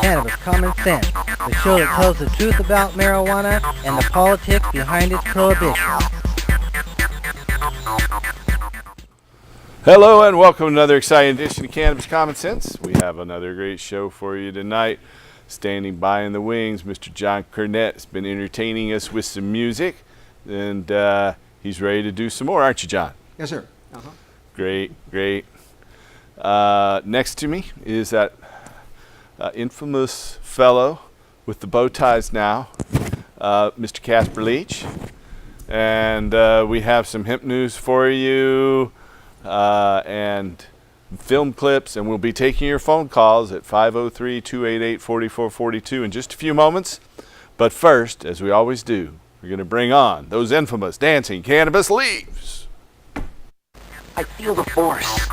Cannabis Common Sense, the show that tells the truth about marijuana and the politics behind its prohibition. Hello and welcome to another exciting edition of Cannabis Common Sense. We have another great show for you tonight. Standing by in the wings, Mr. John Cornett has been entertaining us with some music, and he's ready to do some more, aren't you, John? Yes, sir. Great. Next to me is that infamous fellow with the bow ties now, Mr. Casper Leach. And we have some hemp news for you and film clips, and we'll be taking your phone calls at 503-288-4442 in just a few moments. But first, as we always do, we're going to bring on those infamous dancing cannabis leaves. I feel the force.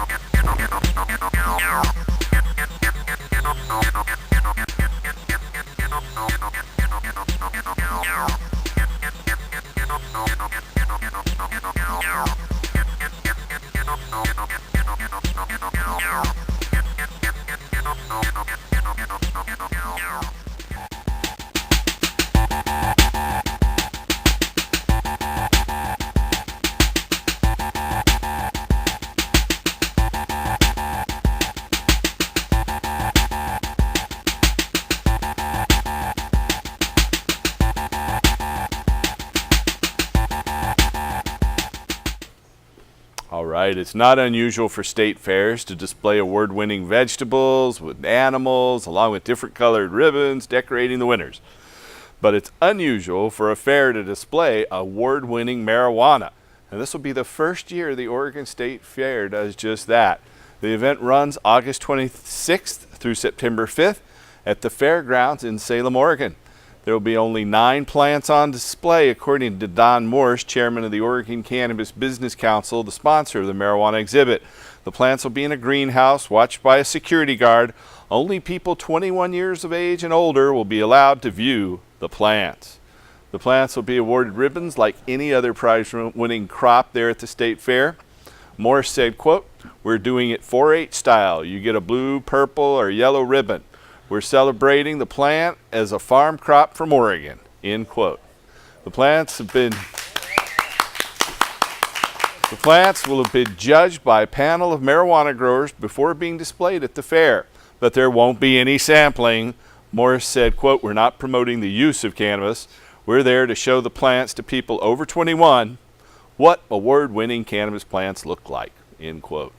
All right, it's not unusual for state fairs to display award-winning vegetables with animals, along with different colored ribbons decorating the winners. But it's unusual for a fair to display award-winning marijuana. And this will be the first year the Oregon State Fair does just that. The event runs August 26th through September 5th at the fairgrounds in Salem, Oregon. There will be only 9 plants on display, according to Don Morse, chairman of the Oregon Cannabis Business Council, the sponsor of the marijuana exhibit. The plants will be in a greenhouse watched by a security guard. Only people 21 years of age and older will be allowed to view the plants. The plants will be awarded ribbons like any other prize-winning crop there at the state fair. Morse said, quote, "We're doing it 4-H style. You get a blue, purple, or yellow ribbon. We're celebrating the plant as a farm crop from Oregon," end quote. The plants will have been judged by a panel of marijuana growers before being displayed at the fair, but there won't be any sampling. Morris said, quote, "We're not promoting the use of cannabis. We're there to show the plants to people over 21 what award-winning cannabis plants look like," end quote.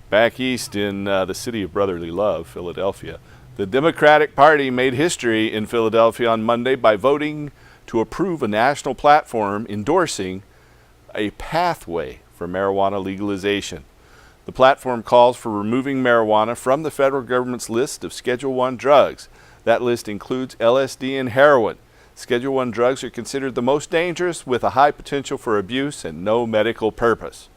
Back east in the city of brotherly love, Philadelphia, the Democratic Party made history in Philadelphia on Monday by voting to approve a national platform endorsing a pathway for marijuana legalization. The platform calls for removing marijuana from the federal government's list of Schedule I drugs. That list includes LSD and heroin. Schedule I drugs are considered the most dangerous, with a high potential for abuse and no medical purpose.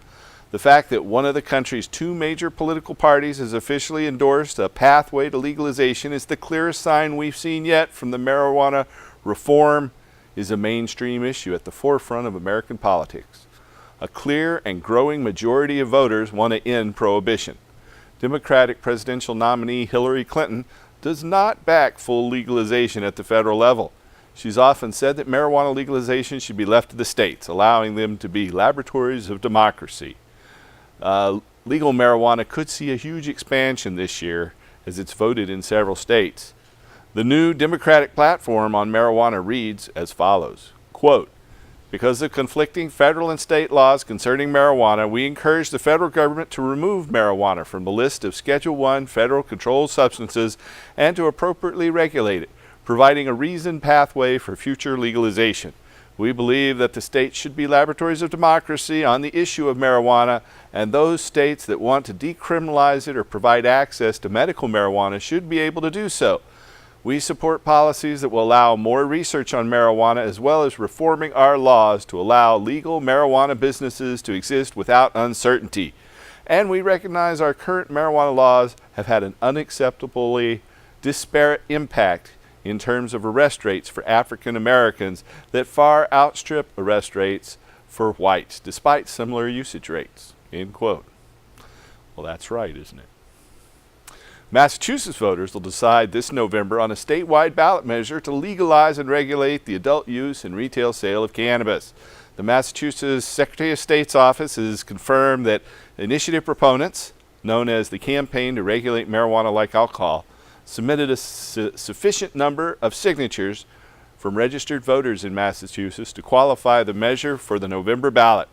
The fact that one of the country's 2 major political parties has officially endorsed a pathway to legalization is the clearest sign we've seen yet from the marijuana reform is a mainstream issue at the forefront of American politics. A clear and growing majority of voters want to end prohibition. Democratic presidential nominee Hillary Clinton does not back full legalization at the federal level. She's often said that marijuana legalization should be left to the states, allowing them to be laboratories of democracy. Legal marijuana could see a huge expansion this year as it's voted in several states. The new Democratic platform on marijuana reads as follows, quote, "Because of conflicting federal and state laws concerning marijuana, we encourage the federal government to remove marijuana from the list of Schedule I federal controlled substances and to appropriately regulate it, providing a reasoned pathway for future legalization. We believe that the states should be laboratories of democracy on the issue of marijuana, and those states that want to decriminalize it or provide access to medical marijuana should be able to do so. We support policies that will allow more research on marijuana, as well as reforming our laws to allow legal marijuana businesses to exist without uncertainty. And we recognize our current marijuana laws have had an unacceptably disparate impact in terms of arrest rates for African Americans that far outstrip arrest rates for whites, despite similar usage rates," end quote. Well, that's right, isn't it? Massachusetts voters will decide this November on a statewide ballot measure to legalize and regulate the adult use and retail sale of cannabis. The Massachusetts Secretary of State's office has confirmed that initiative proponents, known as the Campaign to Regulate Marijuana Like Alcohol, submitted a sufficient number of signatures from registered voters in Massachusetts to qualify the measure for the November ballot.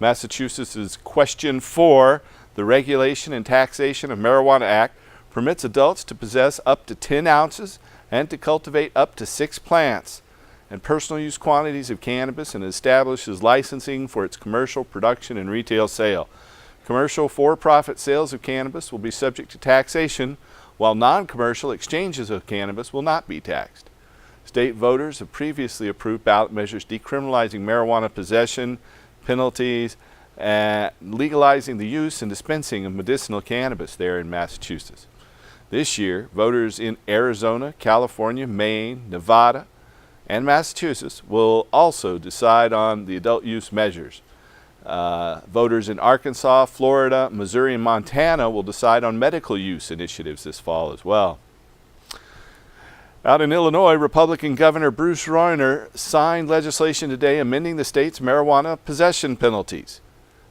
Massachusetts' Question 4, the Regulation and Taxation of Marijuana Act, permits adults to possess up to 10 ounces and to cultivate up to 6 plants and personal use quantities of cannabis, and establishes licensing for its commercial production and retail sale. Commercial for-profit sales of cannabis will be subject to taxation, while non-commercial exchanges of cannabis will not be taxed. State voters have previously approved ballot measures decriminalizing marijuana possession, penalties, and legalizing the use and dispensing of medicinal cannabis there in Massachusetts. This year, voters in Arizona, California, Maine, Nevada, and Massachusetts will also decide on the adult use measures. Voters in Arkansas, Florida, Missouri, and Montana will decide on medical use initiatives this fall as well. Out in Illinois, Republican Governor Bruce Reuner signed legislation today amending the state's marijuana possession penalties.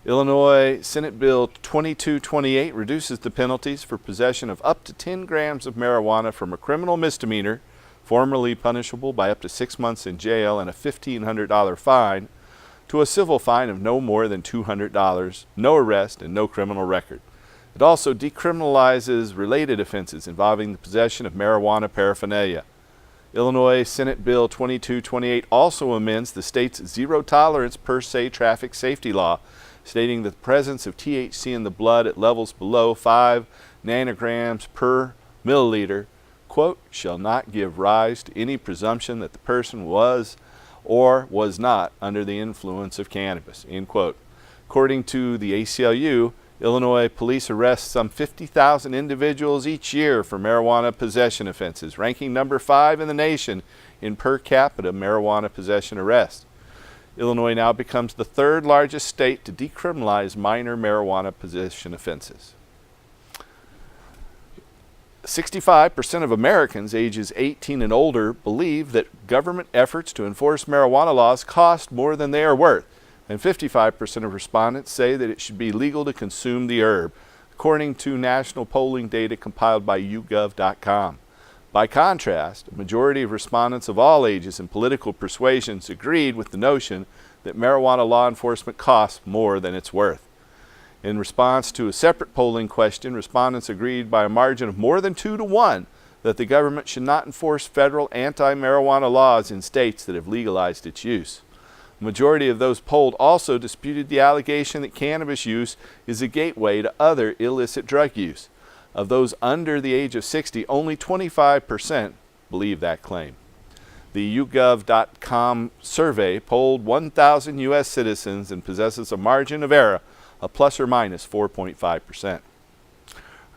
Illinois Senate Bill 2228 reduces the penalties for possession of up to 10 grams of marijuana from a criminal misdemeanor, formerly punishable by up to 6 months in jail and a $1,500 fine, to a civil fine of no more than $200, no arrest, and no criminal record. It also decriminalizes related offenses involving the possession of marijuana paraphernalia. Illinois Senate Bill 2228 also amends the state's zero-tolerance per se traffic safety law, stating that the presence of THC in the blood at levels below 5 nanograms per milliliter, quote, shall not give rise to any presumption that the person was or was not under the influence of cannabis, end quote. According to the ACLU, Illinois police arrest some 50,000 individuals each year for marijuana possession offenses, ranking number 5 in the nation in per capita marijuana possession arrests. Illinois now becomes the 3rd largest state to decriminalize minor marijuana possession offenses. 65% of Americans ages 18 and older believe that government efforts to enforce marijuana laws cost more than they are worth, and 55% of respondents say that it should be legal to consume the herb, according to national polling data compiled by YouGov.com. By contrast, a majority of respondents of all ages and political persuasions agreed with the notion that marijuana law enforcement costs more than it's worth. In response to a separate polling question, respondents agreed by a margin of more than 2 to 1 that the government should not enforce federal anti-marijuana laws in states that have legalized its use. A majority of those polled also disputed the allegation that cannabis use is a gateway to other illicit drug use. Of those under the age of 60, only 25% believe that claim. The YouGov.com survey polled 1,000 U.S. citizens and possesses a margin of error of plus or minus 4.5%.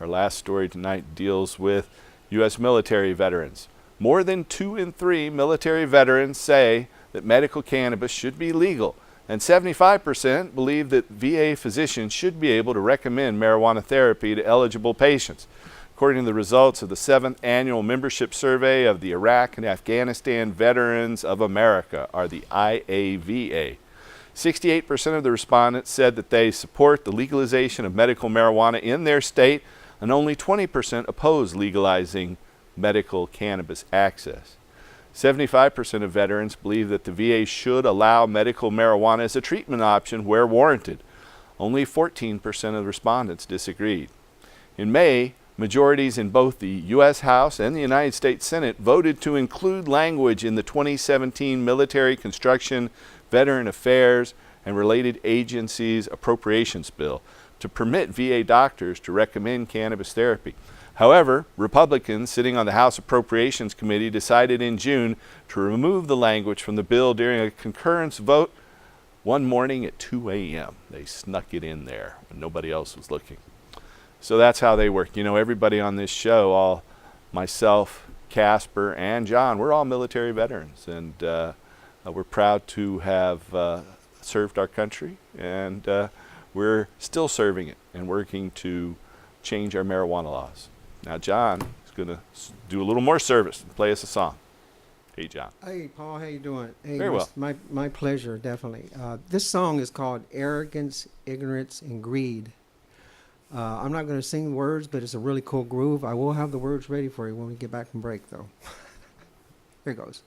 Our last story tonight deals with U.S. military veterans. More than 2 in 3 military veterans say that medical cannabis should be legal, and 75% believe that VA physicians should be able to recommend marijuana therapy to eligible patients, according to the results of the 7th annual membership survey of the Iraq and Afghanistan Veterans of America, or the IAVA. 68% of the respondents said that they support the legalization of medical marijuana in their state, and only 20% oppose legalizing medical cannabis access. 75% of veterans believe that the VA should allow medical marijuana as a treatment option where warranted. Only 14% of respondents disagreed. In May, majorities in both the U.S. House and the United States Senate voted to include language in the 2017 Military Construction, Veteran Affairs, and Related Agencies Appropriations Bill to permit VA doctors to recommend cannabis therapy. However, Republicans sitting on the House Appropriations Committee decided in June to remove the language from the bill during a concurrence vote one morning at 2 a.m. They snuck it in there when nobody else was looking. So that's how they work. You know, everybody on this show, all myself, Casper, and John, we're all military veterans, and we're proud to have served our country, and we're still serving it and working to change our marijuana laws. Now John is going to do a little more service and play us a song. Hey, John. Hey, Paul, how you doing? Hey, Very well. My pleasure, definitely. This song is called Arrogance, Ignorance, and Greed. I'm not going to sing words, but it's a really cool groove. I will have the words ready for you when we get back from break, though. Here goes.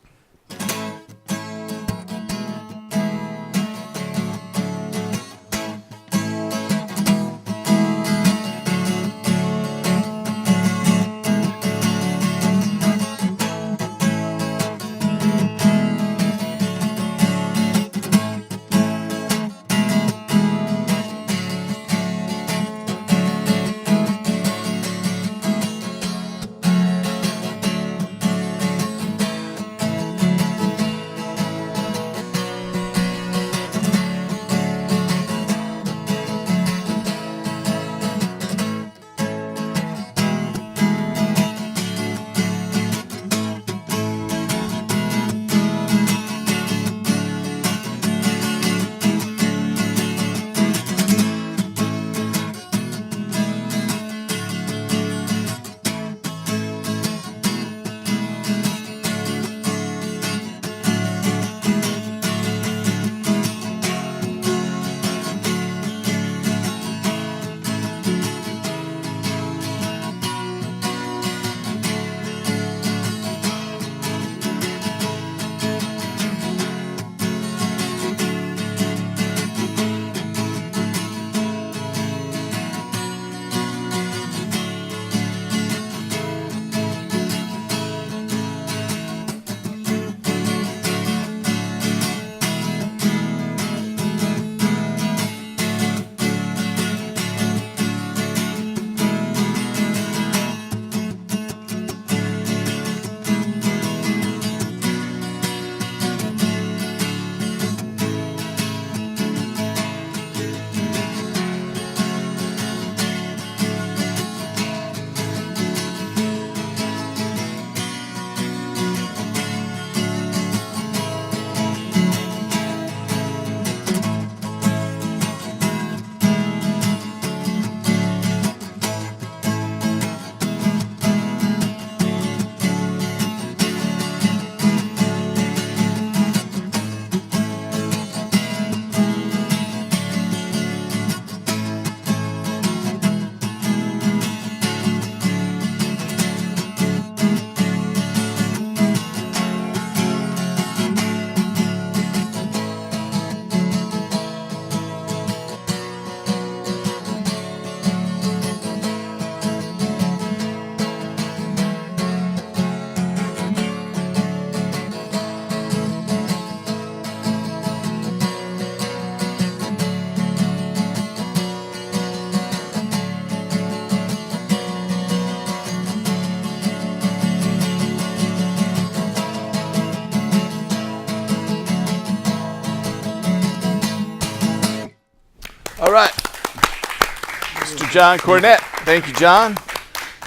All right. Mr. John Cornett. Thank you, John.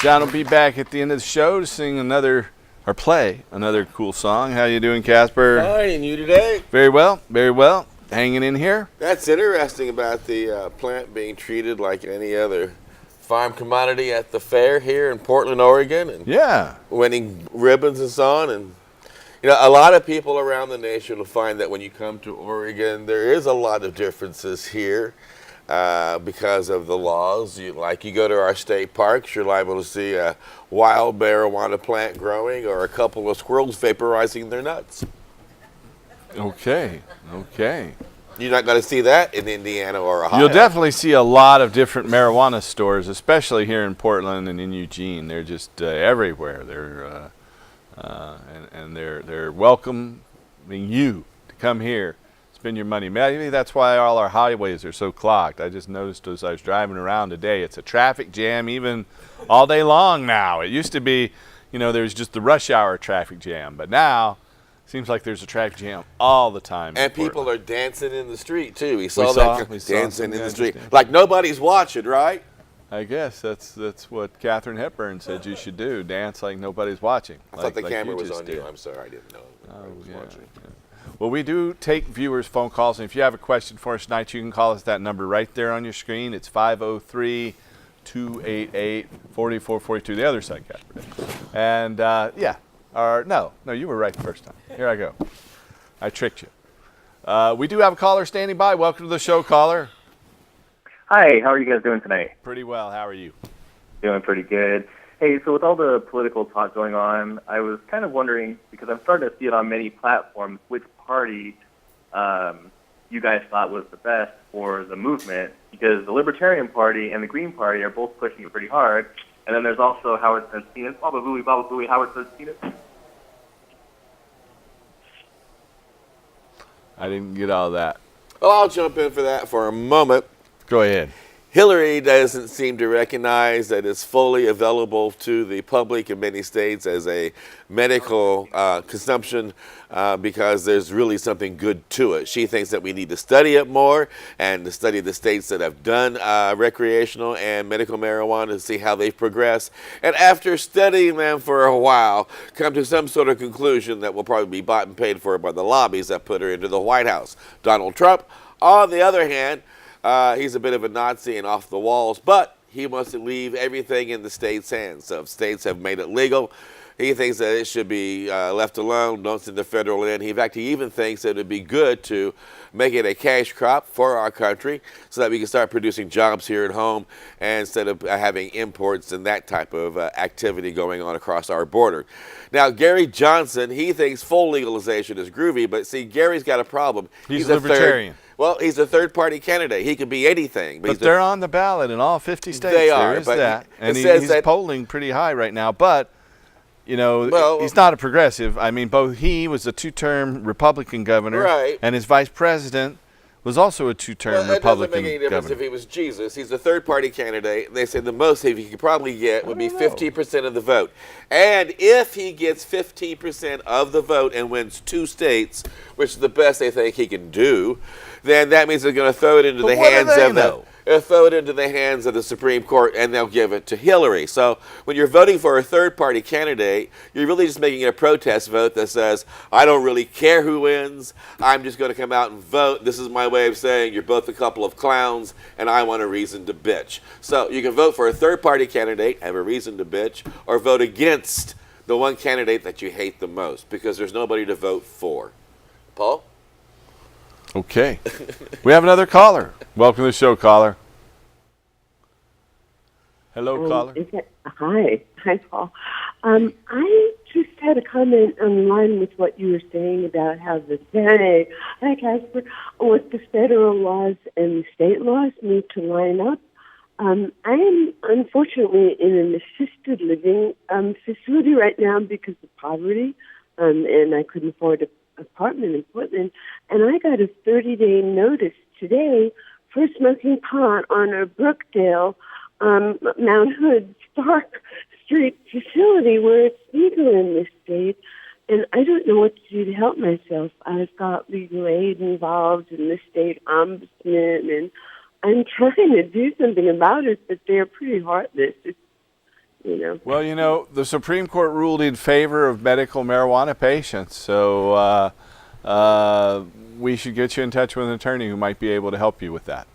John will be back at the end of the show to sing play another cool song. How you doing, Casper? Fine, and you today? Very well, very well. Hanging in here. That's interesting about the plant being treated like any other farm commodity at the fair here in Portland, Oregon, and Yeah. winning ribbons and so on. And you know, a lot of people around the nation will find that when you come to Oregon, there is a lot of differences here because of the laws. You go to our state parks, you're liable to see a wild marijuana plant growing or a couple of squirrels vaporizing their nuts. Okay. You're not going to see that in Indiana or Ohio. You'll definitely see a lot of different marijuana stores, especially here in Portland and in Eugene. They're just everywhere. They're welcoming you to come here, spend your money. Maybe that's why all our highways are so clogged. I just noticed as I was driving around today, it's a traffic jam even all day long now. It used to be, there's just the rush hour traffic jam, but now seems like there's a traffic jam all the time. And people are dancing in the street too. We saw dancing in the street, like nobody's watching, right? I guess that's what Katharine Hepburn said you should do. Dance like nobody's watching. I thought the camera was on did. you. I'm sorry, I didn't know. Watching. Yeah. Well, we do take viewers' phone calls, and if you have a question for us tonight, you can call us that number right there on your screen. It's 503 403-288-4442. The other side, Casper. And yeah, no, you were right the first time. Here I go. I tricked you. We do have a caller standing by. Welcome to the show, caller. Hi, how are you guys doing tonight? Pretty well. How are you? Doing pretty good. Hey, so with all the political talk going on, I was kind of wondering, because I'm starting to see it on many platforms, which party you guys thought was the best for the movement, because the Libertarian Party and the Green Party are both pushing it pretty hard. And then there's also Howard Sanchez, Baba Booey, Howard Sanchez. I didn't get all that. Well, I'll jump in for that for a moment. Go ahead. Hillary doesn't seem to recognize that it's fully available to the public in many states as a medical consumption because there's really something good to it. She thinks that we need to study it more and to study the states that have done recreational and medical marijuana to see how they've progressed. And after studying them for a while, come to some sort of conclusion that will probably be bought and paid for by the lobbies that put her into the White House. Donald Trump, on the other hand, he's a bit of a Nazi and off the walls, but he wants to leave everything in the state's hands. So if states have made it legal, he thinks that it should be left alone, don't send the federal in. In fact, he even thinks that it would be good to make it a cash crop for our country so that we can start producing jobs here at home instead of having imports and that type of activity going on across our border. Now, Gary Johnson, he thinks full legalization is groovy, but see, Gary's got a problem. He's a libertarian. Well, he's a third-party candidate. He could be anything. But they're on the ballot in all 50 states. They are. There is but that. And says he's that polling pretty high right now. But, you know, he's not a progressive. I mean, he was a two-term Republican governor. Right. And his vice president was also a two-term Republican governor. It doesn't make any difference if he was Jesus. He's a third-party candidate. They say the most he could probably get would be 15% of the vote. And if he gets 15% of the vote and wins 2 states, which is the best they think he can do, then that means they're going to throw it into the hands of they'll throw it into the hands of the Supreme Court, and they'll give it to Hillary. So when you're voting for a third-party candidate, you're really just making a protest vote that says, I don't really care who wins. I'm just going to come out and vote. This is my way of saying you're both a couple of clowns, and I want a reason to bitch. So you can vote for a third-party candidate, have a reason to bitch, or vote against the one candidate that you hate the most because there's nobody to vote for. Paul? Okay. We have another caller. Welcome to the show, caller. Hello, caller. Hi, Paul. I just had a comment in line with what you were saying about how the Senate, with the federal laws and the state laws need to line up. I am unfortunately in an assisted living facility right now because of poverty, and I couldn't afford an apartment in Portland. And I got a 30-day notice today for smoking pot on a Brookdale, Mount Hood, Stark Street facility where it's legal in this state. And I don't know what to do to help myself. I've got legal aid involved in the state ombudsman, and I'm trying to do something about it, but they're pretty heartless. Well, the Supreme Court ruled in favor of medical marijuana patients, so we should get you in touch with an attorney who might be able to help you with that.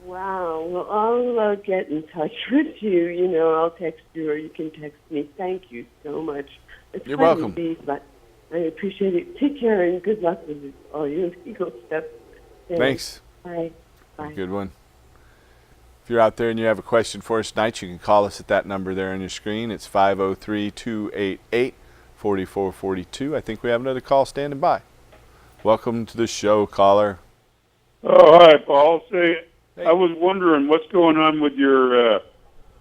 Wow. Well, I'll get in touch with you. I'll text you or you can text me. Thank you so much. You're welcome. But I appreciate it. Take care and good luck with all your legal stuff. Thanks. Bye. Bye. Good one. If you're out there and you have a question for us tonight, you can call us at that number there on your screen. It's 503-288-4442. I think we have another call standing by. Welcome to the show, caller. Oh, hi, Paul. Say, Hey. I was wondering what's going on with your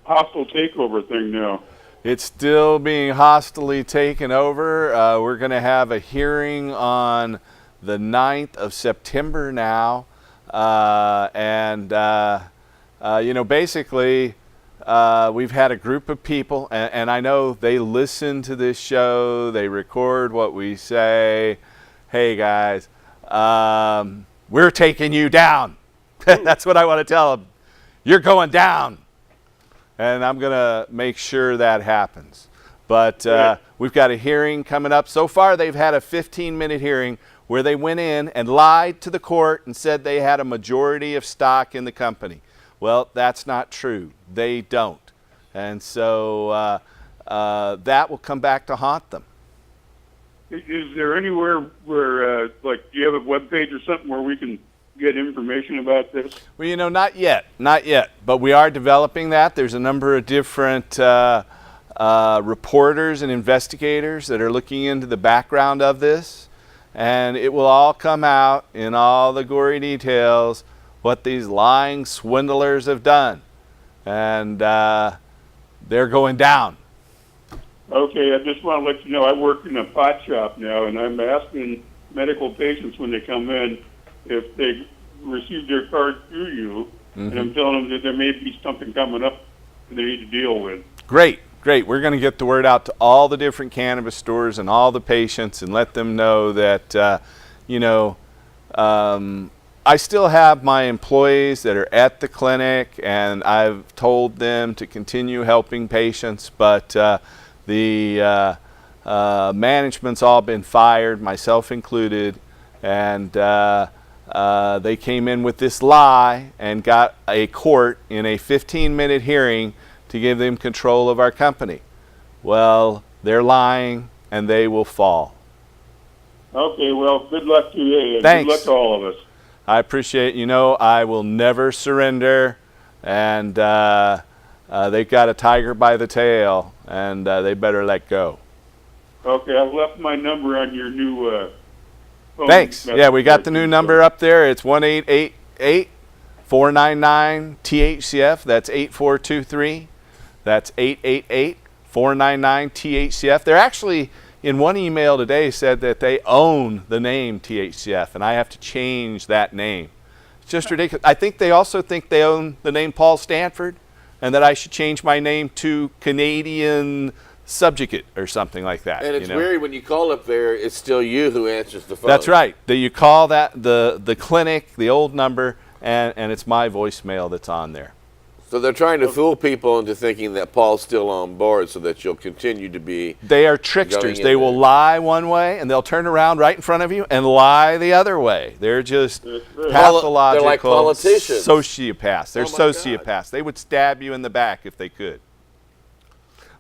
hostile takeover thing now. It's still being hostilely taken over. We're going to have a hearing on the 9th of September now. Basically, we've had a group of people, and I know they listen to this show. They record what we say. Hey, guys, we're taking you down. That's what I want to tell them. You're going down. And I'm going to make sure that happens. But we've got a hearing coming up. So far, they've had a 15-minute hearing where they went in and lied to the court and said they had a majority of stock in the company. Well, that's not true. They don't. And so that will come back to haunt them. Is there anywhere where, like, do you have a web page or something where we can get information about this? Well, you know, not yet, but we are developing that. There's a number of different reporters and investigators that are looking into the background of this, and it will all come out in all the gory details what these lying swindlers have done, and they're going down. Okay, I just want to let you know I work in a pot shop now, and I'm asking medical patients when they come in if they receive their card through you, and I'm telling them that there may be something coming up that they need to deal with. Great. We're going to get the word out to all the different cannabis stores and all the patients and let them know that, I still have my employees that are at the clinic, and I've told them to continue helping patients, but the management's all been fired, myself included, and they came in with this lie and got a court in a 15-minute hearing to give them control of our company. Well, they're lying, and they will fall. Okay, well, good luck to you. Thanks. Good luck to all of us. I appreciate, I will never surrender, and they've got a tiger by the tail, and they better let go. Okay, I've left my number on your new phone. Thanks. Yeah, we got the new number up there. It's 1-888-499-THCF. That's 8423. That's 888-499-THCF. They're actually, in one email today, said that they own the name THCF, and I have to change that name. It's just ridiculous. I think they also think they own the name Paul Stanford, and that I should change my name to Canadian Subjugate or something like that. And it's weird when you call up there, it's still you who answers the phone. That's right. That you call that the clinic, the old number, and it's my voicemail that's on there. So they're trying to fool people into thinking that Paul's still on board so that you'll continue to be... They are tricksters. They will lie one way, and they'll turn around right in front of you and lie the other way. They're just pathological... They're like politicians. Sociopaths. They're sociopaths. God. They would stab you in the back if they could.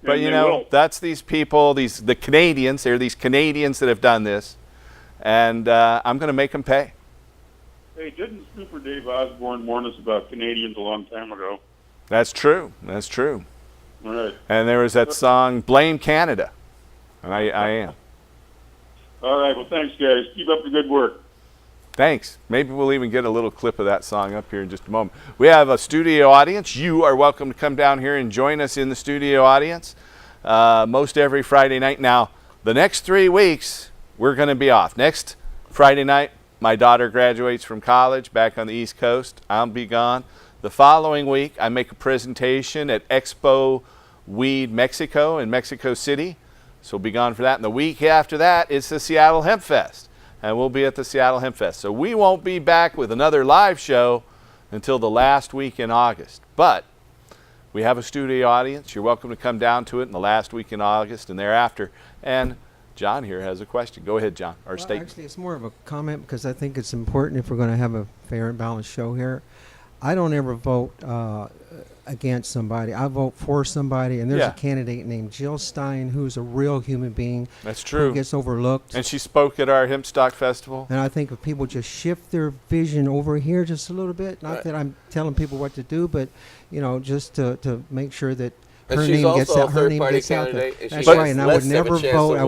But, that's these people, the Canadians. They're these Canadians that have done this, and I'm going to make them pay. Hey, didn't Super Dave Osborne warn us about Canadians a long time ago? That's true. All right. And there was that song, Blame Canada. And I am. All right. Well, thanks, guys. Keep up the good work. Thanks. Maybe we'll even get a little clip of that song up here in just a moment. We have a studio audience. You are welcome to come down here and join us in the studio audience most every Friday night. Now, the next 3 weeks, we're going to be off. Next Friday night, my daughter graduates from college back on the East Coast. I'll be gone. The following week, I make a presentation at Expo Weed Mexico in Mexico City. So we'll be gone for that. And the week after that, it's the Seattle Hemp Fest. And we'll be at the Seattle Hemp Fest. So we won't be back with another live show until the last week in August. But we have a studio audience. You're welcome to come down to it in the last week in August and thereafter. And John here has a question. Go ahead, John, or statement. Actually, it's more of a comment because I think it's important if we're going to have a fair and balanced show here. I don't ever vote against somebody. I vote for somebody, and there's a candidate named Jill Stein who's a real human being. That's true. Who gets overlooked. And she spoke at our Hemp Stock Festival. And I think if people just shift their vision over here just a little bit, not that I'm telling people what to do, but just to make sure that her name gets out. Her name gets out there. That's right. And I would never vote. I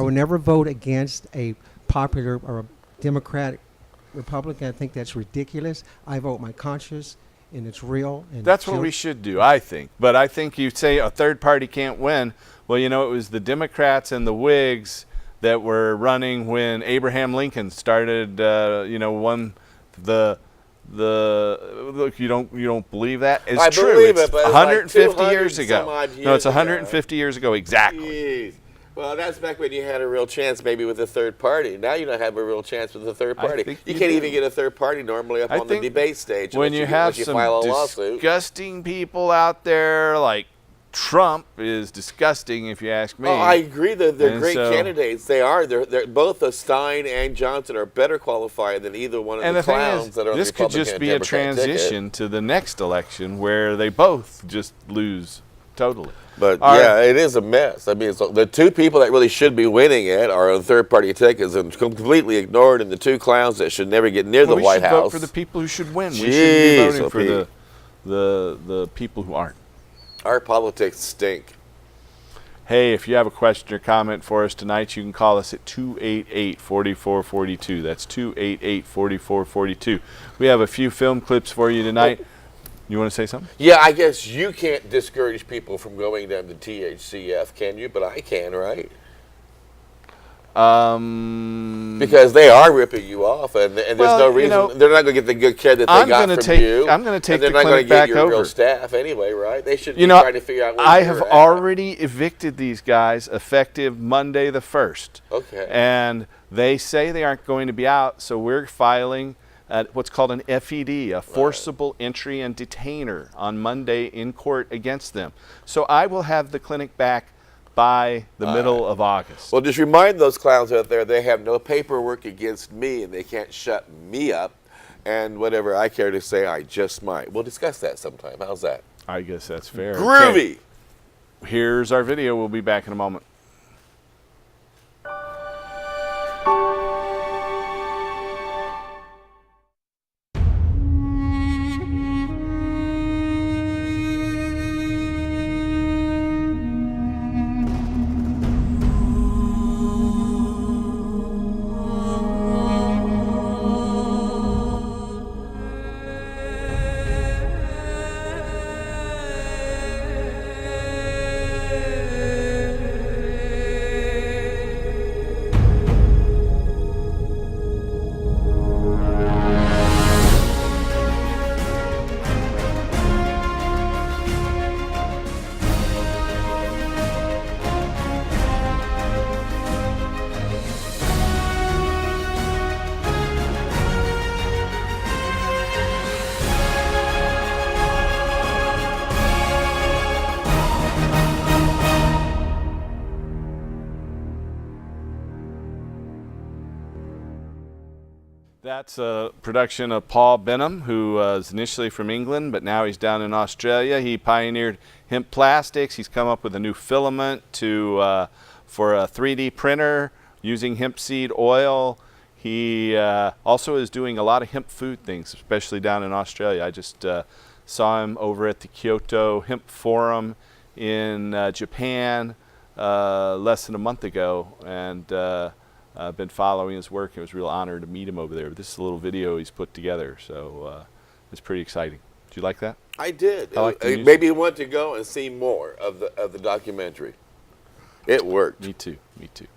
would never vote against a popular or a Democratic Republican. I think that's ridiculous. I vote my conscience, and it's real. And that's what we should do, I think. But I think you say a third party can't win. Well, it was the Democrats and the Whigs that were running when Abraham Lincoln started. Won the look. You don't believe that? It's I true. believe it's it, but 150 like years ago. No, it's 150 years ago exactly. Jeez. Well, that's back when you had a real chance maybe with a third party. Now you don't have a real chance with a third party. You can't even get a third party normally up on the debate stage. When you have some disgusting people out there like Trump is disgusting, if you ask me. Oh, I agree. They're And great so- candidates. They are. They're both Stein and Johnson are better qualified than either one of And the the thing clowns is, that are on the this could Republican just and be a Democrat transition to the next election where they both just lose totally. But All yeah, right. it is a mess. I mean, so the two people that really should be winning it are on third-party tickets and completely ignored, and the two clowns that should never get near Well, the White we should House. vote for the people who should win. We shouldn't Jeez, be voting for Pete. the people who aren't. Our politics stink. Hey, if you have a question or comment for us tonight, you can call us at 288-4442. That's 288-4442. We have a few film clips for you tonight. You want to say something? Yeah, I guess you can't discourage people from going down to THCF, can you? But I can, right? Because they are ripping you off, and there's Well, no you reason know, they're not going to get the good care that they I'm got gonna from take- you. I'm gonna take and they're the not clinic gonna back get your real over. staff anyway, right? They should You be know, trying to figure out where I you're have at. already evicted these guys effective Monday the 1st. Okay. And they say they aren't going to be out, so we're filing what's called an FED, a forcible entry and detainer, on Monday in court against them. So I will have the clinic back by the middle of August. Well, just remind those clowns out there they have no paperwork against me, and they can't shut me up. And whatever I care to say, I just might. We'll discuss that sometime. How's that? I guess that's fair. Groovy. Okay. Here's our video. We'll be back in a moment. That's a production of Paul Benham, who was initially from England, but now he's down in Australia. He pioneered hemp plastics. He's come up with a new filament for a 3D printer using hemp seed oil. He also is doing a lot of hemp food things, especially down in Australia. I just saw him over at the Kyoto Hemp Forum in Japan less than a month ago, and I've been following his work. It was a real honor to meet him over there. This is a little video he's put together, so it's pretty exciting. Did you like that? I did. I like the music. Maybe you want to go and see more of the documentary. It worked. Me too. Me too.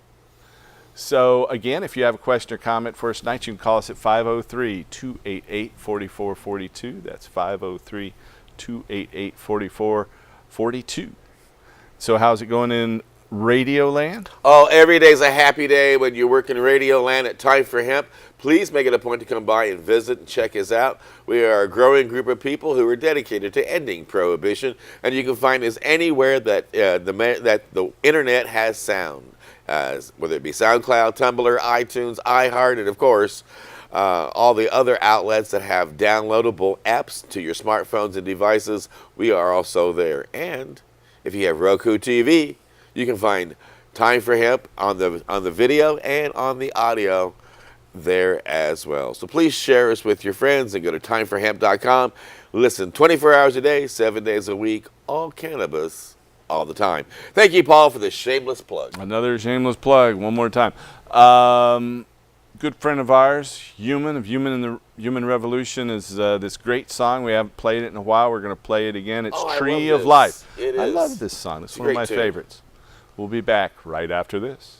So again, if you have a question or comment for us tonight, you can call us at 503-288-4442. That's 503-288-4442. So how's it going in Radio Land? Oh, every day's a happy day when you work in Radio Land at Time for Hemp. Please make it a point to come by and visit and check us out. We are a growing group of people who are dedicated to ending prohibition, and you can find us anywhere that the internet has sound, whether it be SoundCloud, Tumblr, iTunes, iHeart, and of course, all the other outlets that have downloadable apps to your smartphones and devices. We are also there. And if you have Roku TV, you can find Time for Hemp on the video and on the audio there as well. So please share us with your friends and go to timeforhemp.com. Listen 24 hours a day, 7 days a week, all cannabis, all the time. Thank you, Paul, for the shameless plug. Another shameless plug, one more time. Good friend of ours, Human of Human and the Human Revolution, is this great song. We haven't played it in a while. We're going to play it again. It's I Tree love of this. Life. It I is. love this song. It's It's a one of great my tune. favorites. We'll be back right after this.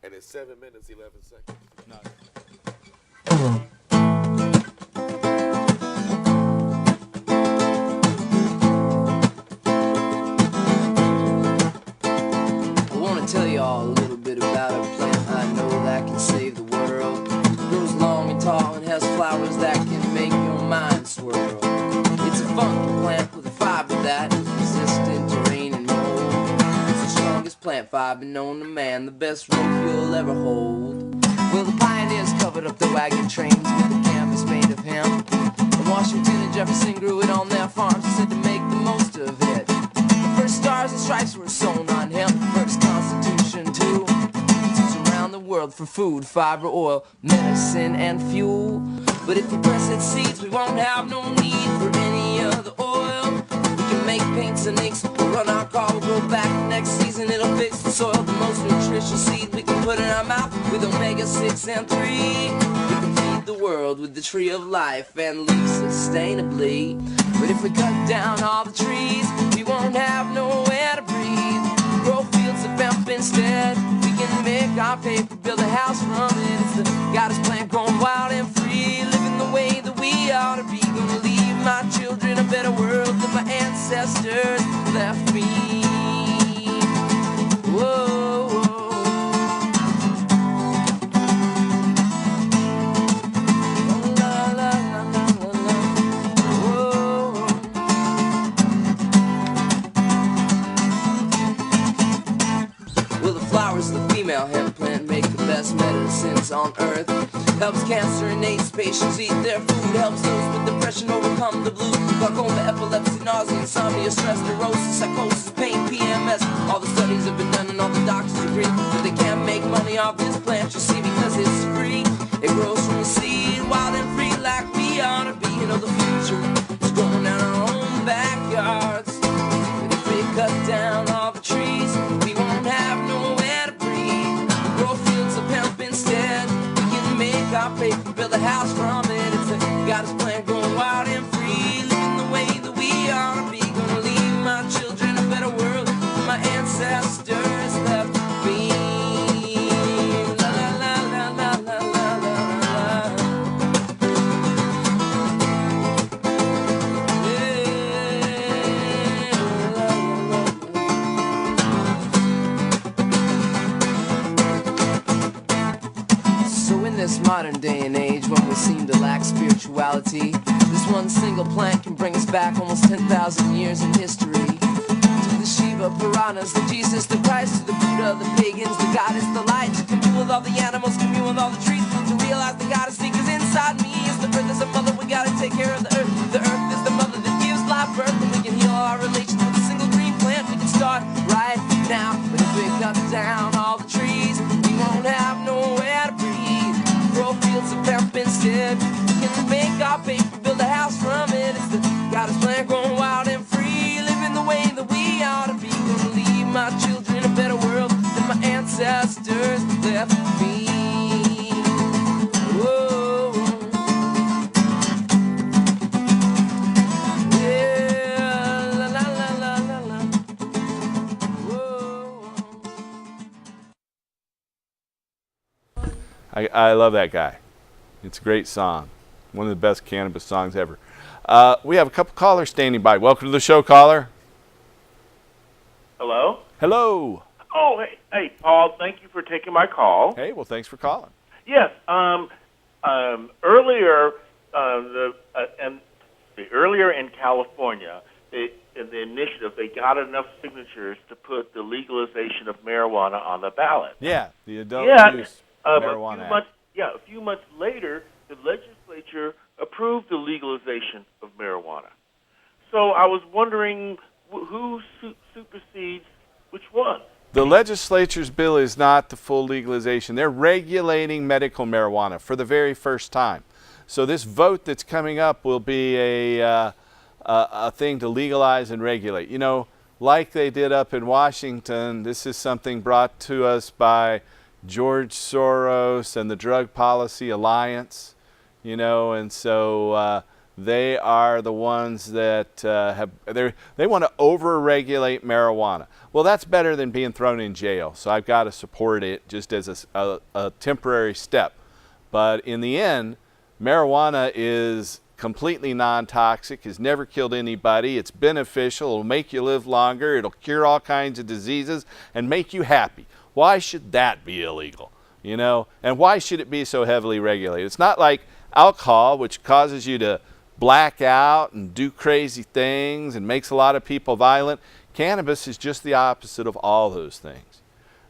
And it's 7 minutes, 11 seconds. I want to tell you all a little bit about a plant I know that can save the world. It grows long and tall and has flowers that can make your mind swirl. It's a funky plant with a fiber that is resistant plant fiber known to man, the best road you'll ever hold. Well, the pioneers covered up the wagon trains with the canvas made of hemp. And Washington and Jefferson grew it on their farms and said to make the most of it. The first stars and stripes were sewn on hemp, the first Constitution too. It's used around the world for food, fiber, oil, medicine, and fuel. But if we press its seeds, we won't have no need for any other oil. We can make paints and inks, we'll run our car, we'll grow back next season, it'll fix the soil. The most nutritious seed we can put in our mouth with omega-6 and 3. We can feed the world with the tree of life and live sustainably. But if we cut down all the trees, we won't have nowhere to breathe. Grow fields of hemp instead. We can make our paper, build a house from it. It's the goddess plant growing wild and free, living the way that we ought to be. Gonna leave my children a better world than my ancestors left me. Whoa, whoa. La, la, la, la, la, la. Whoa. Well, the flowers of the female hemp plant make the best medicines on earth. Helps cancer and AIDS patients eat their food. Helps those with depression overcome the blues. Glaucoma, epilepsy, nausea, insomnia, stress, neurosis, psychosis, pain, PMS. All the studies have been done and all the doctors agree that they can't make money off this plant, you see, because it's free. It grows from a seed, wild and free, like we ought to be. You know, the future is growing in our own backyards. But if we cut down all the trees, we won't have nowhere to breathe. Grow fields of hemp instead. Make our paper, build a house from it. It's a goddess plant growing wild and free, living the way that we ought to be. Gonna leave my children a better world than my ancestors left me. La la la la la la la la. So in this modern day and age, when we seem to lack spirituality, this one single plant can bring us back almost 10,000 years in history. To the Shiva, Puranas, the Jesus, the Christ, to the Buddha, the pagans, the goddess, the light, to commune with all the animals, commune with all the trees, to realize the goddess because inside me is the earth is a mother. We gotta take care of the earth. The earth is the mother that gives life birth, and we can heal our relations with a single green plant. We can start right now. But if we cut down all the trees, we won't have nowhere to breathe. Grow fields of hemp instead. We can make our paper, build a house from it. It's the goddess plant growing wild and free, living the way that we ought to be. Gonna leave my children a better world than my ancestors left me. Whoa. Yeah, la la la la la la. Whoa. I love that guy. It's a great song. One of the best cannabis songs ever. We have a couple callers standing by. Welcome to the show, caller. Hello? Hello. Oh, hey, Paul, thank you for taking my call. Hey, well, thanks for calling. Yes, earlier, earlier in California, in the initiative, they got enough signatures to put the legalization of marijuana on the ballot. Yeah, the adult use marijuana Act. A few months later, the legislature approved the legalization of marijuana. So I was wondering who supersedes which one? The legislature's bill is not the full legalization. They're regulating medical marijuana for the very first time. So this vote that's coming up will be a thing to legalize and regulate. You know, like they did up in Washington, this is something brought to us by George Soros and the Drug Policy Alliance, you know, and so they are the ones that they want to over-regulate marijuana. Well, that's better than being thrown in jail, so I've got to support it just as a temporary step. But in the end, marijuana is completely non-toxic, has never killed anybody, it's beneficial, it'll make you live longer, it'll cure all kinds of diseases, and make you happy. Why should that be illegal? You know, and why should it be so heavily regulated? It's not like alcohol, which causes you to black out and do crazy things and makes a lot of people violent. Cannabis is just the opposite of all those things.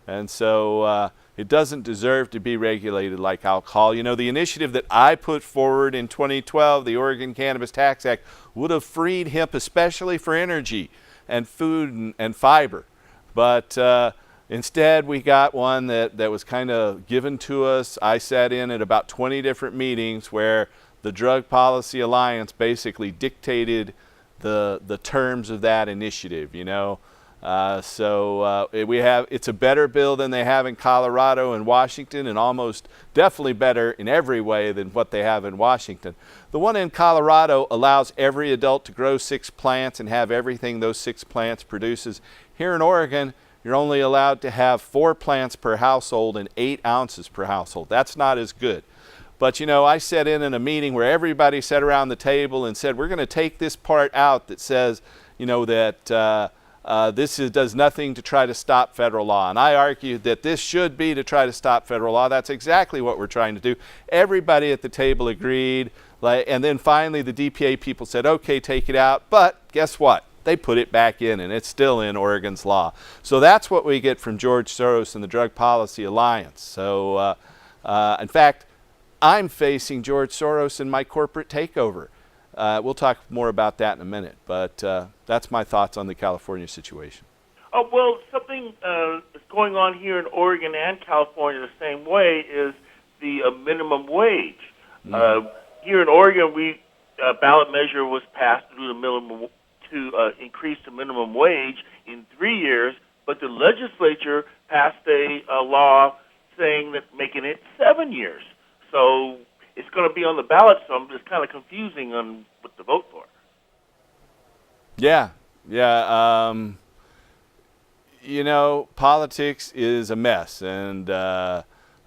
And so it doesn't deserve to be regulated like alcohol. You know, the initiative that I put forward in 2012, the Oregon Cannabis Tax Act, would have freed hemp, especially for energy and food and fiber. But instead, we got one that was kind of given to us. I sat in at about 20 different meetings where the Drug Policy Alliance basically dictated the terms of that initiative, you know. It's a better bill than they have in Colorado and Washington, and almost definitely better in every way than what they have in Washington. The one in Colorado allows every adult to grow 6 plants and have everything those 6 plants produces. Here in Oregon, you're only allowed to have 4 plants per household and 8 ounces per household. That's not as good. But, you know, I sat in a meeting where everybody sat around the table and said, we're going to take this part out that says, you know, that does nothing to try to stop federal law. And I argued that this should be to try to stop federal law. That's exactly what we're trying to do. Everybody at the table agreed. And then finally the DPA people said, okay, take it out. But guess what? They put it back in, and it's still in Oregon's law. So that's what we get from George Soros and the Drug Policy Alliance. So, in fact, I'm facing George Soros in my corporate takeover. We'll talk more about that in a minute, but that's my thoughts on the California situation. Oh, well, something that's going on here in Oregon and California the same way is the minimum wage. Mm-hmm. Here in Oregon, a ballot measure was passed to increase the minimum wage in 3 years, but the legislature passed a law saying that making it 7 years. So it's going to be on the ballot, so I'm just kind of confusing on what to vote for. Yeah. You know, politics is a mess, and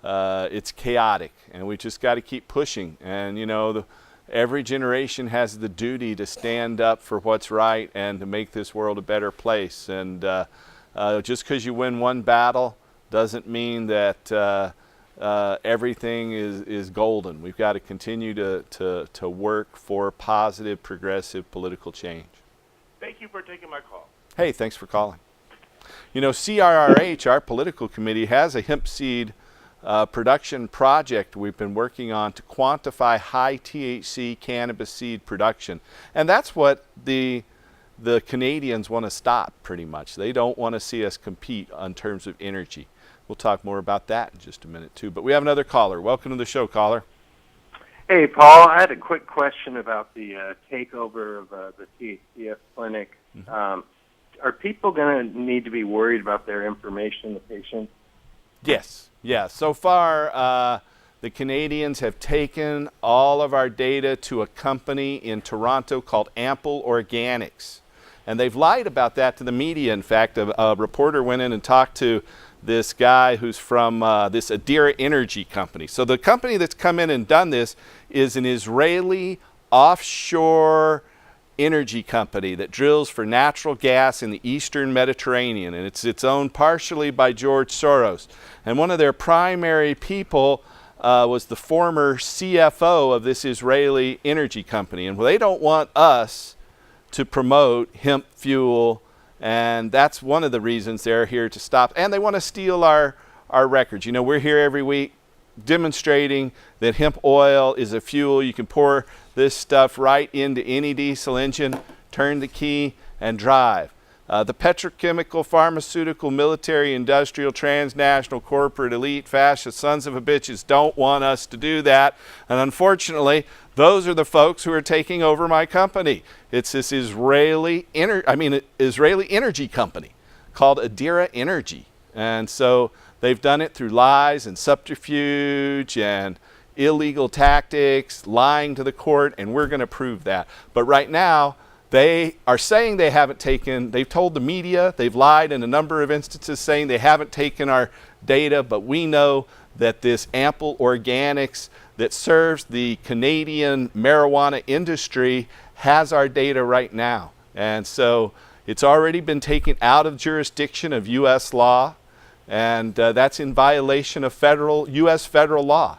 it's chaotic, and we just got to keep pushing. And, you know, every generation has the duty to stand up for what's right and to make this world a better place. And just because you win one battle doesn't mean that everything is golden. We've got to continue to work for positive, progressive political change. Thank you for taking my call. Hey, thanks for calling. You know, CRRH, our political committee, has a hemp seed production project we've been working on to quantify high THC cannabis seed production. And that's what the Canadians want to stop, pretty much. They don't want to see us compete in terms of energy. We'll talk more about that in just a minute, too. But we have another caller. Welcome to the show, caller. Hey, Paul. I had a quick question about the takeover of the THCF clinic. Mm-hmm. Are people going to need to be worried about their information, the patients? Yes. Yeah. So far, the Canadians have taken all of our data to a company in Toronto called Ample Organics. And they've lied about that to the media. In fact, a reporter went in and talked to this guy who's from this Adira Energy company. So the company that's come in and done this is an Israeli offshore energy company that drills for natural gas in the Eastern Mediterranean, and it's owned partially by George Soros. And one of their primary people was the former CFO of this Israeli energy company. And they don't want us to promote hemp fuel, and that's one of the reasons they're here to stop. And they want to steal our records. You know, we're here every week demonstrating that hemp oil is a fuel. You can pour this stuff right into any diesel engine, turn the key, and drive. The petrochemical, pharmaceutical, military, industrial, transnational, corporate, elite, fascist sons of a bitches don't want us to do that. And unfortunately, those are the folks who are taking over my company. It's this Israeli energy company called Adira Energy. And so they've done it through lies and subterfuge and illegal tactics, lying to the court, and we're going to prove that. But right now, they are saying they've told the media, they've lied in a number of instances saying they haven't taken our data, but we know that this Ample Organics that serves the Canadian marijuana industry has our data right now. And so it's already been taken out of jurisdiction of U.S. law, and that's in violation of U.S. federal law.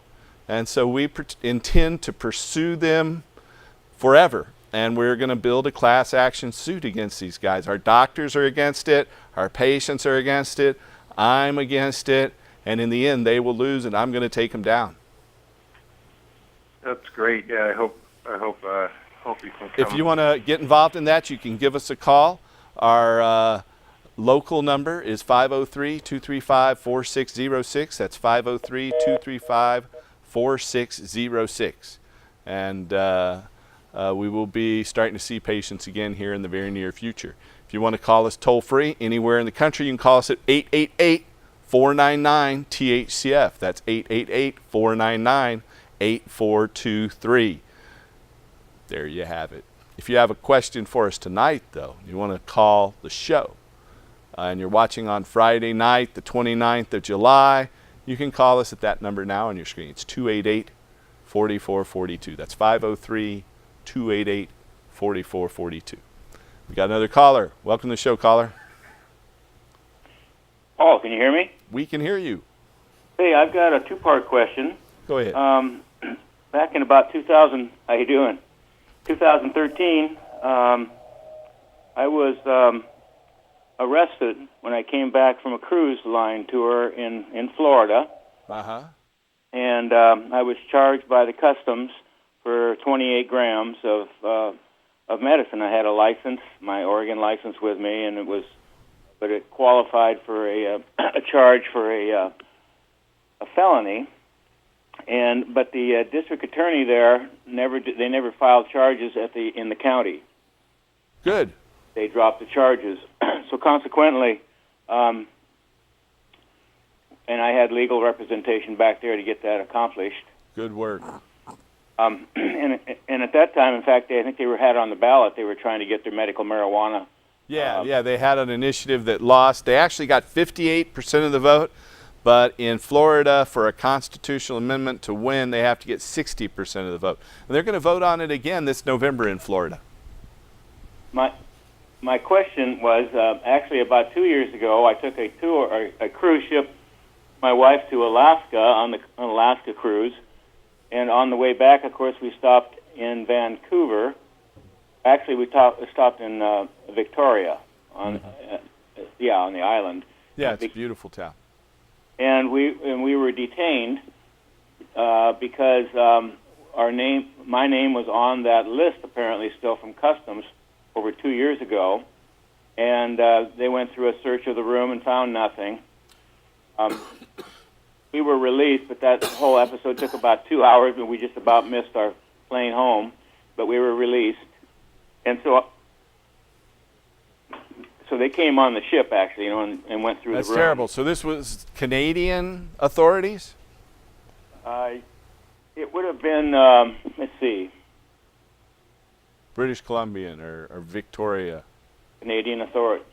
And so we intend to pursue them forever and we're going to build a class action suit against these guys. Our doctors are against it. Our patients are against it. I'm against it. And in the end, they will lose, and I'm going to take them down. That's great. Yeah, I hope you can come. If you want to get involved in that, you can give us a call. Our local number is 503-235-4606. That's 503-235-4606. And we will be starting to see patients again here in the very near future. If you want to call us toll-free anywhere in the country, you can call us at 888-499-THCF. That's 888-499-8423. There you have it. If you have a question for us tonight, though, you want to call the show, and you're watching on Friday night, the 29th of July, you can call us at that number now on your screen. It's 288-4442. That's 503-288-4442. We got another caller. Welcome to the show, caller. Paul, can you hear me? We can hear you. Hey, I've got a two-part question. Go ahead. Back in about 2000, how you doing? 2013, I was arrested when I came back from a cruise line tour in Florida. Uh-huh. And I was charged by the customs for 28 grams of medicine. I had a license, my Oregon license with me, and but it qualified for a charge for a felony. But the district attorney there never filed charges in the county. Good. They dropped the charges. So consequently, and I had legal representation back there to get that accomplished. Good work. And at that time, in fact, I think they had on the ballot. They were trying to get their medical marijuana. Yeah, they had an initiative that lost. They actually got 58% of the vote, but in Florida, for a constitutional amendment to win, they have to get 60% of the vote. And they're going to vote on it again this November in Florida. My question was, actually about 2 years ago, I took a cruise ship, my wife, to Alaska on an Alaska cruise. And on the way back, of course, we stopped in Vancouver. Actually, we stopped in Victoria, on the island. Yeah, it's a beautiful town. And we were detained because my name was on that list, apparently still from customs, over 2 years ago. And they went through a search of the room and found nothing. We were released, but that whole episode took about 2 hours, and we just about missed our plane home. But we were released. And so they came on the ship, actually, and went through the room. That's terrible. So this was Canadian authorities? It would have been, let's see. British Columbian or Victoria? Canadian authority.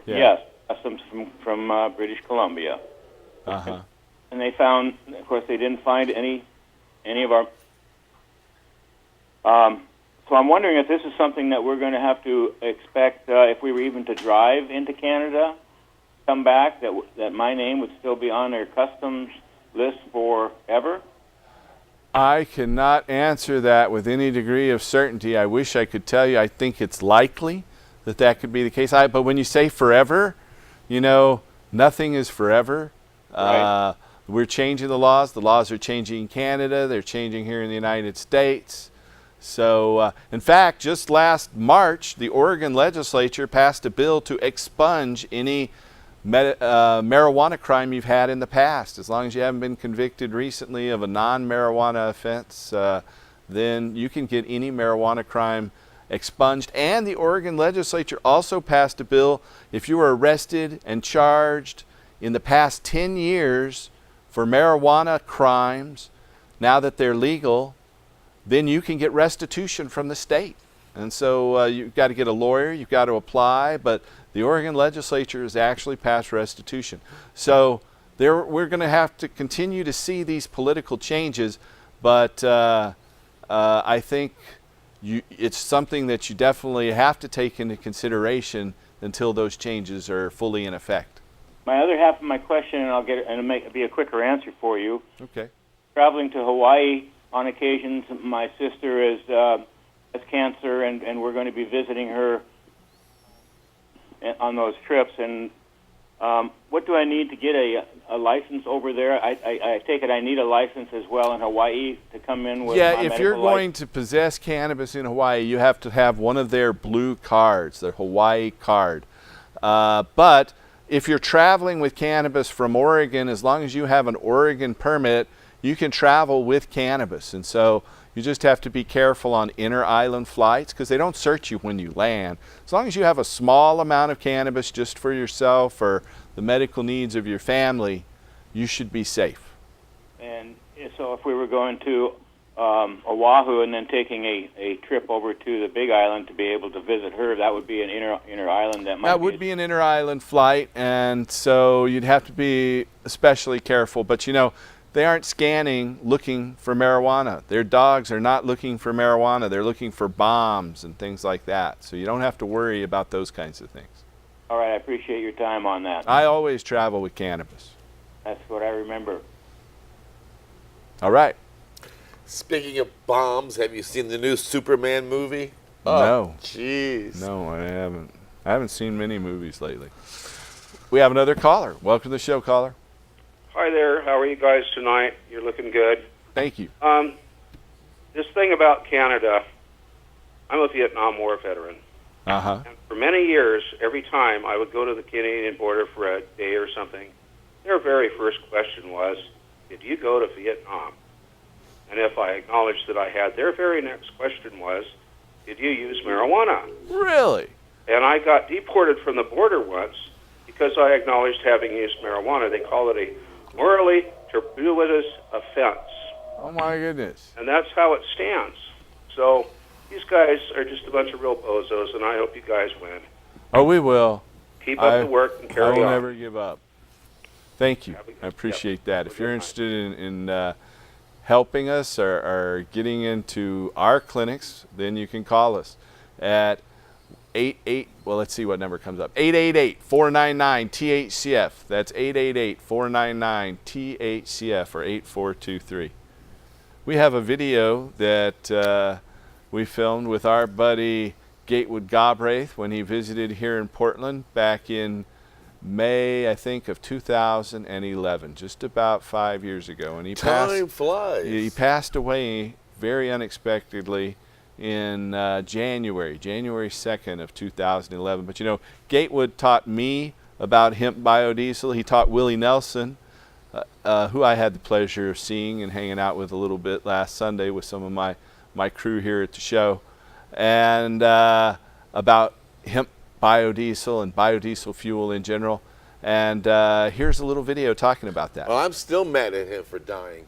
Yeah. Yes, customs from British Columbia. Uh-huh. And they found, of course, they didn't find any of our... So I'm wondering if this is something that we're going to have to expect if we were even to drive into Canada, come back, that my name would still be on their customs list forever? I cannot answer that with any degree of certainty. I wish I could tell you. I think it's likely that could be the case. But when you say forever, nothing is forever. Right. We're changing the laws. The laws are changing in Canada. They're changing here in the United States. So, in fact, just last March, the Oregon legislature passed a bill to expunge any marijuana crime you've had in the past. As long as you haven't been convicted recently of a non-marijuana offense, then you can get any marijuana crime expunged. And the Oregon legislature also passed a bill if you were arrested and charged in the past 10 years for marijuana crimes, now that they're legal, then you can get restitution from the state. And so you've got to get a lawyer, you've got to apply, but the Oregon legislature has actually passed restitution. So we're going to have to continue to see these political changes, but I think it's something that you definitely have to take into consideration until those changes are fully in effect. My other half of my question, and it'll be a quicker answer for you. Okay. Traveling to Hawaii on occasions, my sister has has cancer, and we're going to be visiting her on those trips. And what do I need to get a license over there? I take it I need a license as well in Hawaii to come in with my if you're medical going to possess cannabis in Hawaii, you have to have one of their blue cards, their Hawaii card. But if you're traveling with cannabis from Oregon, as long as you have an Oregon permit, you can travel with cannabis. And so you just have to be careful on inter-island flights because they don't search you when you land. As long as you have a small amount of cannabis just for yourself or the medical needs of your family, you should be safe. And so if we were going to Oahu and then taking a trip over to the Big Island to be able to visit her, that would be an inter-island. That would be an inter-island flight, and so you'd have to be especially careful. But you know, they aren't scanning looking for marijuana. Their dogs are not looking for marijuana. They're looking for bombs and things like that. So you don't have to worry about those kinds of things. All right, I appreciate your time on that. I always travel with cannabis. That's what I remember. All right. Speaking of bombs, have you seen the new Superman movie? No. Jeez. No, I haven't. I haven't seen many movies lately. We have another caller. Welcome to the show, caller. Hi there. How are you guys tonight? You're looking good. Thank you. This thing about Canada, I'm a Vietnam War veteran. Uh-huh. And for many years, every time I would go to the Canadian border for a day or something, their very first question was, did you go to Vietnam? And if I acknowledged that I had, their very next question was, did you use marijuana? Really? And I got deported from the border once because I acknowledged having used marijuana. They call it a morally turpitous offense. Oh, my goodness. And that's how it stands. So these guys are just a bunch of real bozos, and I hope you guys win. Oh, we will. Keep up the work and carry on. I will never give up. Thank you. I appreciate that. If you're interested in helping us or getting into our clinics, then you can call us at 888-499-THCF. That's 888-499-THCF or 8423. We have a video that we filmed with our buddy Gatewood Galbraith when he visited here in Portland back in May, I think, of 2011, just about 5 years ago. And Time flies. He passed away very unexpectedly in January 2nd of 2011. But you know, Gatewood taught me about hemp biodiesel. He taught Willie Nelson, who I had the pleasure of seeing and hanging out with a little bit last Sunday with some of my crew here at the show, and about hemp biodiesel and biodiesel fuel in general. And here's a little video talking about that. Well, I'm still mad at him for dying.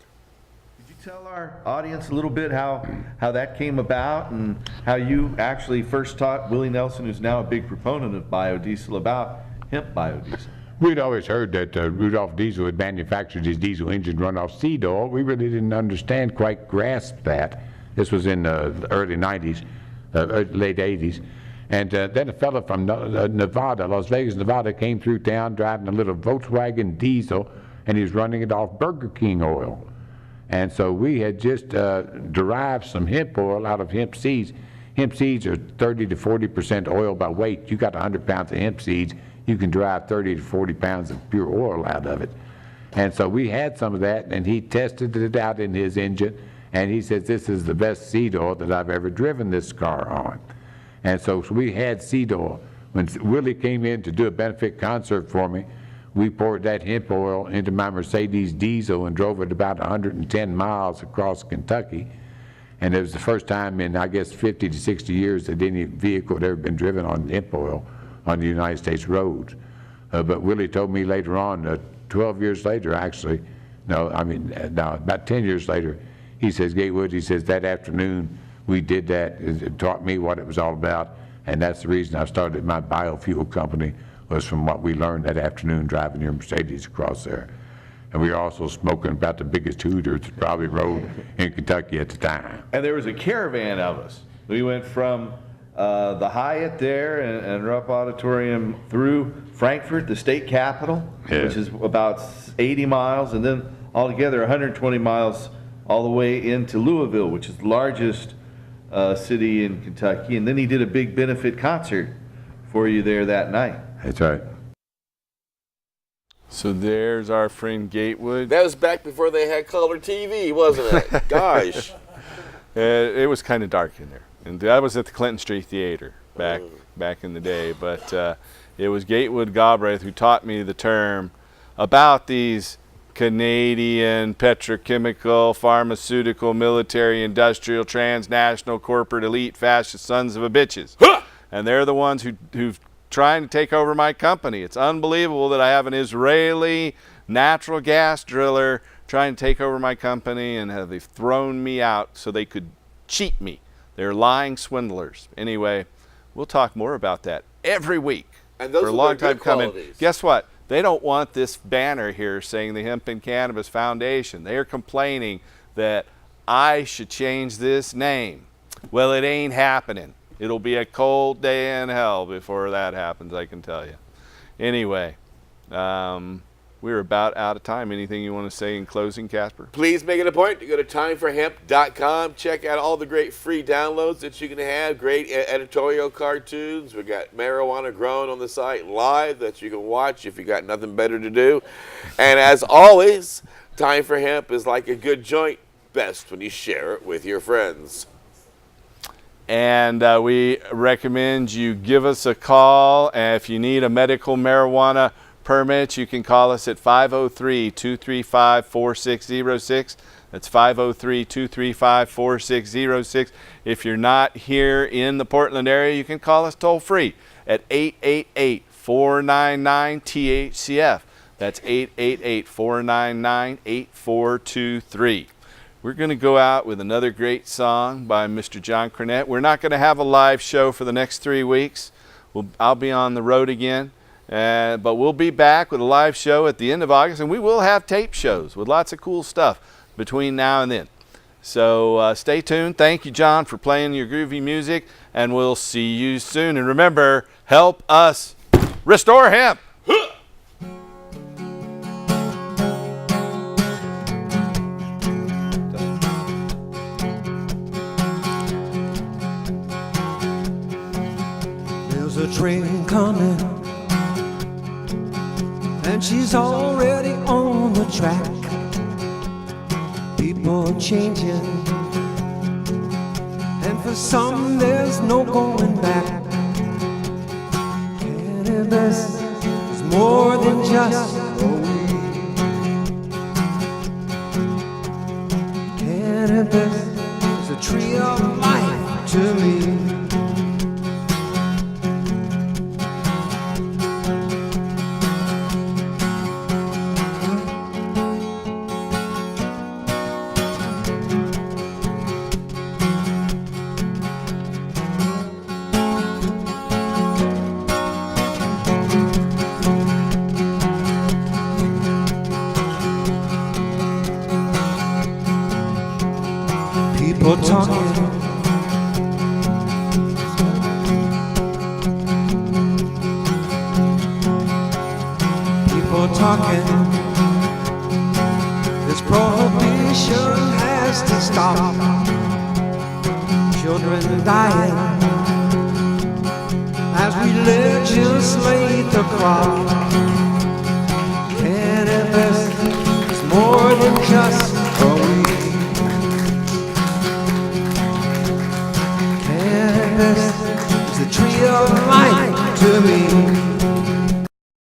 Tell our audience a little bit how that came about and how you actually first taught Willie Nelson, who's now a big proponent of biodiesel, about hemp biodiesel. We'd always heard that Rudolph Diesel had manufactured his diesel engine run off seed oil. We really didn't understand, quite grasp that. This was in the early 90s, late 80s. And then a fellow from Nevada, Las Vegas, Nevada, came through town driving a little Volkswagen diesel, and he was running it off Burger King oil. And so we had just derived some hemp oil out of hemp seeds. Hemp seeds are 30 to 40% oil by weight. You got 100 pounds of hemp seeds, you can derive 30 to 40 pounds of pure oil out of it. And so we had some of that, and he tested it out in his engine, and he says, this is the best seed oil that I've ever driven this car on. And so we had seed oil. When Willie came in to do a benefit concert for me, we poured that hemp oil into my Mercedes diesel and drove it about 110 miles across Kentucky. And it was the first time in, I guess, 50 to 60 years that any vehicle had ever been driven on hemp oil on the United States roads. But Willie told me later on, 12 years later, actually, about 10 years later, he says, Gatewood, he says, that afternoon we did that. It taught me what it was all about. And that's the reason I started my biofuel company, was from what we learned that afternoon driving your Mercedes across there. And we were also smoking about the biggest hooters that probably rode in Kentucky at the time. And there was a caravan of us. We went from the Hyatt there and Rupp Auditorium through Frankfurt, the state capital, which is about 80 miles, and then altogether 120 miles all the way into Louisville, which is the largest city in Kentucky, and then he did a big benefit concert for you there that night. That's right. So there's our friend Gatewood. That was back before they had color TV, wasn't it? Gosh. It was kind of dark in there. And that was at the Clinton Street Theater back in the day. But it was Gatewood Galbraith who taught me the term about these Canadian petrochemical, pharmaceutical, military, industrial, transnational, corporate, elite, fascist sons of a bitches. And they're the ones who've trying to take over my company. It's unbelievable that I have an Israeli natural gas driller trying to take over my company, and they've thrown me out so they could cheat me. They're lying swindlers. Anyway, we'll talk more about that every week And those for a are long their time good coming. qualities. Guess what? They don't want this banner here saying the Hemp and Cannabis Foundation. They are complaining that I should change this name. Well, it ain't happening. It'll be a cold day in hell before that happens, I can tell you. Anyway, we're about out of time. Anything you want to say in closing, Casper? Please make it a point to go to timeforhemp.com. Check out all the great free downloads that you can have. Great editorial cartoons. We got marijuana grown on the site live that you can watch if you got nothing better to do. And as always, Time for Hemp is like a good joint, best when you share it with your friends. And we recommend you give us a call. If you need a medical marijuana permit, you can call us at 503-235-4606. That's 503-235-4606. If you're not here in the Portland area, you can call us toll free at 888-499-THCF. That's 888-499-8423. We're going to go out with another great song by Mr. John Cornette. We're not going to have a live show for the next 3 weeks. I'll be on the road again, but we'll be back with a live show at the end of August, and we will have tape shows with lots of cool stuff between now and then. So stay tuned. Thank you, John, for playing your groovy music, and we'll see you soon. And remember, help us restore hemp. There's a train coming, and she's already on the track. People changing, and for some there's no going back. Cannabis is more than just a weed. Cannabis is a tree of life to me. People talking, people talking. This prohibition has to stop. Children dying as we legislate the crop. Cannabis is more than just a weed. Cannabis is a tree of life to me.